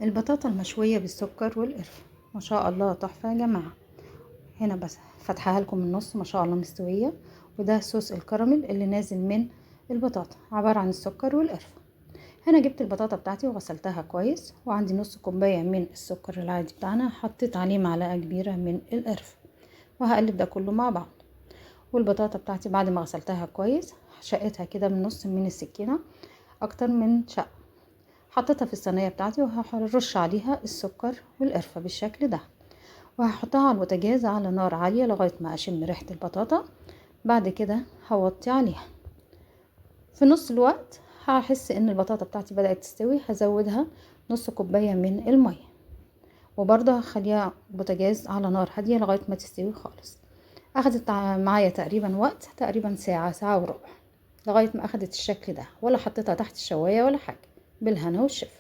البطاطا المشوية بالسكر والقرفة ما شاء الله تحفة يا جماعة. هنا بس فتحها لكم من النص ما شاء الله مستوية. وده صوص الكراميل اللي نازل من البطاطا عبارة عن السكر والقرفة. هنا جبت البطاطا بتاعتي وغسلتها كويس، وعندي نص كوباية من السكر العادي بتاعنا، حطيت عليه معلقة كبيرة من القرفة، وهقلب ده كله مع بعض. والبطاطا بتاعتي بعد ما غسلتها كويس شقتها كده من نص من السكينة، اكتر من شق. حطيتها في الصينية بتاعتي وهرش عليها السكر والقرفة بالشكل ده، وهحطها على البوتاجاز على نار عالية لغاية ما اشم ريحة البطاطا. بعد كده هوطي عليها. في نص الوقت هحس ان البطاطا بتاعتي بدأت تستوي، هزودها نص كوباية من المية، وبرضه هخليها بوتاجاز على نار هادية لغاية ما تستوي خالص. اخدت معايا تقريبا وقت تقريبا ساعة، ساعة وربع، لغاية ما اخدت الشكل ده، ولا حطيتها تحت الشواية ولا حاجة. بالهنا والشفا.